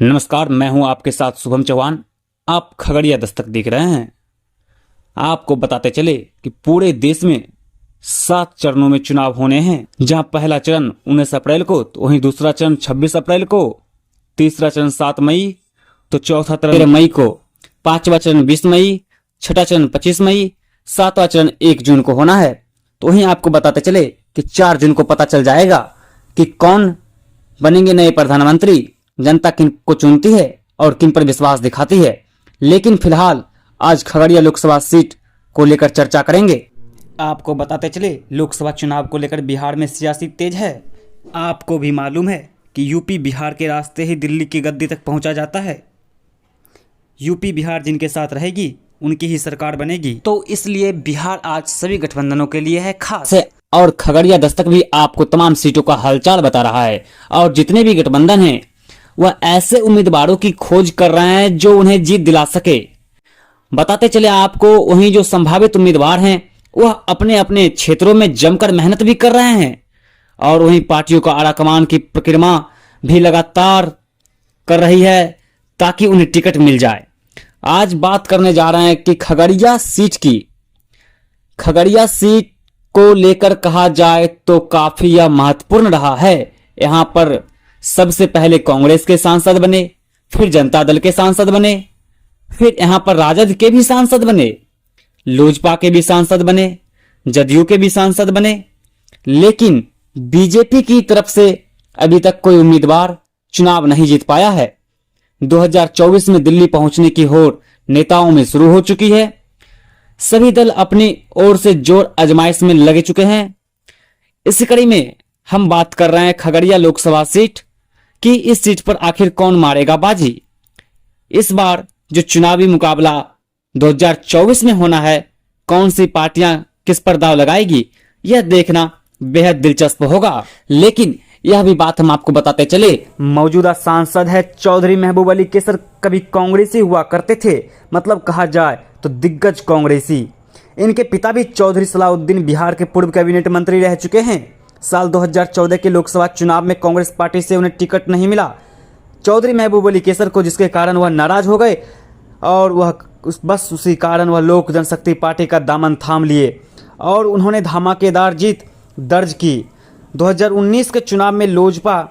नमस्कार, मैं हूं आपके साथ शुभम चौहान। आप खगड़िया दस्तक देख रहे हैं। आपको बताते चले कि पूरे देश में 7 चरणों में चुनाव होने हैं, जहां पहला चरण 19 अप्रैल को, तो वहीं दूसरा चरण 26 अप्रैल को, तीसरा चरण 7 मई, तो चौथा चरण 13 मई को, पांचवा चरण 20 मई, छठा चरण 25 मई, सातवां चरण 1 जून को होना है। तो वहीं आपको बताते चले कि 4 जून को पता चल जाएगा कि कौन बनेंगे नए प्रधानमंत्री, जनता किन को चुनती है और किन पर विश्वास दिखाती है। लेकिन फिलहाल आज खगड़िया लोकसभा सीट को लेकर चर्चा करेंगे। आपको बताते चले लोकसभा चुनाव को लेकर बिहार में सियासी तेज है। आपको भी मालूम है कि यूपी बिहार के रास्ते ही दिल्ली की गद्दी तक पहुंचा जाता है। यूपी बिहार जिनके साथ रहेगी उनकी ही सरकार बनेगी, तो इसलिए बिहार आज सभी गठबंधनों के लिए है खास। और खगड़िया दस्तक भी आपको तमाम सीटों का हालचाल बता रहा है, और जितने भी गठबंधन हैं वह ऐसे उम्मीदवारों की खोज कर रहे हैं जो उन्हें जीत दिला सके। बताते चले आपको, वहीं जो संभावित उम्मीदवार हैं वह अपने अपने क्षेत्रों में जमकर मेहनत भी कर रहे हैं, और वहीं पार्टियों का आलाकमान की प्रक्रिया भी लगातार कर रही है ताकि उन्हें टिकट मिल जाए। आज बात करने जा रहे हैं कि खगड़िया सीट की। खगड़िया सीट को लेकर कहा जाए तो काफी यह महत्वपूर्ण रहा है। यहां पर सबसे पहले कांग्रेस के सांसद बने, फिर जनता दल के सांसद बने, फिर यहां पर राजद के भी सांसद बने, लोजपा के भी सांसद बने, जदयू के भी सांसद बने। लेकिन बीजेपी की तरफ से अभी तक कोई उम्मीदवार चुनाव नहीं जीत पाया है। 2024 में दिल्ली पहुंचने की होड़ नेताओं में शुरू हो चुकी है। सभी दल अपनी ओर से जोर आजमाइश में लगे चुके हैं। इसी कड़ी में हम बात कर रहे हैं खगड़िया लोकसभा सीट कि इस सीट पर आखिर कौन मारेगा बाजी। इस बार जो चुनावी मुकाबला 2024 में होना है, कौन सी पार्टियां किस पर दांव लगाएगी, यह देखना बेहद दिलचस्प होगा। लेकिन यह भी बात हम आपको बताते चले, मौजूदा सांसद है चौधरी महबूब अली केसर कभी कांग्रेसी हुआ करते थे, मतलब कहा जाए तो दिग्गज कांग्रेसी। इनके पिता भी चौधरी सलाउद्दीन बिहार के पूर्व कैबिनेट मंत्री रह चुके हैं। साल 2014 के लोकसभा चुनाव में कांग्रेस पार्टी से उन्हें टिकट नहीं मिला चौधरी महबूब अली केसर को, जिसके कारण वह नाराज हो गए और वह बस उसी कारण वह लोक जनशक्ति पार्टी का दामन थाम लिए और उन्होंने धमाकेदार जीत दर्ज की। 2019 के चुनाव में लोजपा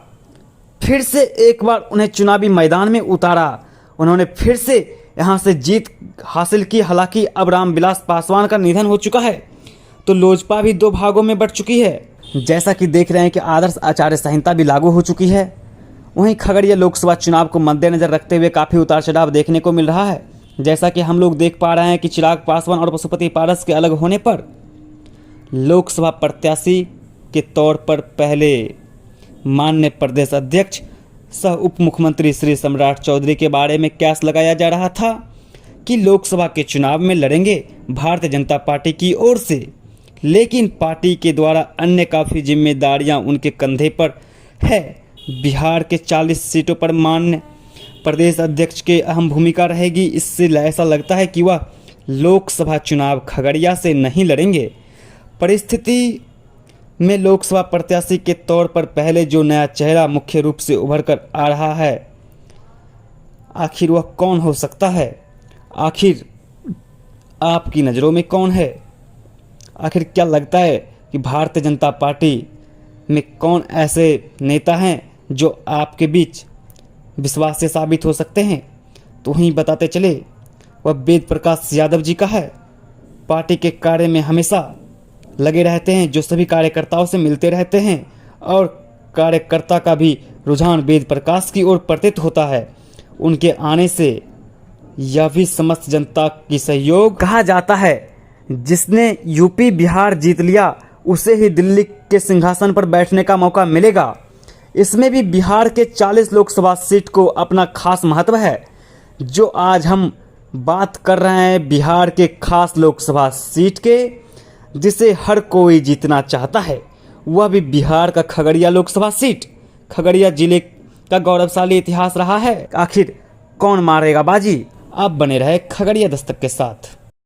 फिर से एक बार उन्हें चुनावी मैदान में उतारा। उन्होंने फिर से यहां से जीत हासिल की। हालांकि अब रामविलास पासवान का निधन हो चुका है, तो लोजपा भी 2 भागों में बंट चुकी है। जैसा कि देख रहे हैं कि आदर्श आचार संहिता भी लागू हो चुकी है। वहीं खगड़िया लोकसभा चुनाव को मद्देनजर रखते हुए काफ़ी उतार चढ़ाव देखने को मिल रहा है। जैसा कि हम लोग देख पा रहे हैं कि चिराग पासवान और पशुपति पारस के अलग होने पर लोकसभा प्रत्याशी के तौर पर पहले माननीय प्रदेश अध्यक्ष सह उप मुख्यमंत्री श्री सम्राट चौधरी के बारे में कयास लगाया जा रहा था कि लोकसभा के चुनाव में लड़ेंगे भारतीय जनता पार्टी की ओर से। लेकिन पार्टी के द्वारा अन्य काफ़ी जिम्मेदारियां उनके कंधे पर है। बिहार के 40 सीटों पर माननीय प्रदेश अध्यक्ष के अहम भूमिका रहेगी। इससे ऐसा लगता है कि वह लोकसभा चुनाव खगड़िया से नहीं लड़ेंगे। परिस्थिति में लोकसभा प्रत्याशी के तौर पर पहले जो नया चेहरा मुख्य रूप से उभर कर आ रहा है, आखिर वह कौन हो सकता है? आखिर आपकी नज़रों में कौन है? आखिर क्या लगता है कि भारतीय जनता पार्टी में कौन ऐसे नेता हैं जो आपके बीच विश्वास से साबित हो सकते हैं? तो वहीं बताते चले वह वेद प्रकाश यादव जी का है। पार्टी के कार्य में हमेशा लगे रहते हैं, जो सभी कार्यकर्ताओं से मिलते रहते हैं, और कार्यकर्ता का भी रुझान वेद प्रकाश की ओर प्रतीत होता है। उनके आने से यह भी समस्त जनता की सहयोग। कहा जाता है जिसने यूपी बिहार जीत लिया उसे ही दिल्ली के सिंहासन पर बैठने का मौका मिलेगा। इसमें भी बिहार के 40 लोकसभा सीट को अपना खास महत्व है। जो आज हम बात कर रहे हैं बिहार के खास लोकसभा सीट के, जिसे हर कोई जीतना चाहता है, वह भी बिहार का खगड़िया लोकसभा सीट। खगड़िया जिले का गौरवशाली इतिहास रहा है। आखिर कौन मारेगा बाजी? आप बने रहे खगड़िया दस्तक के साथ।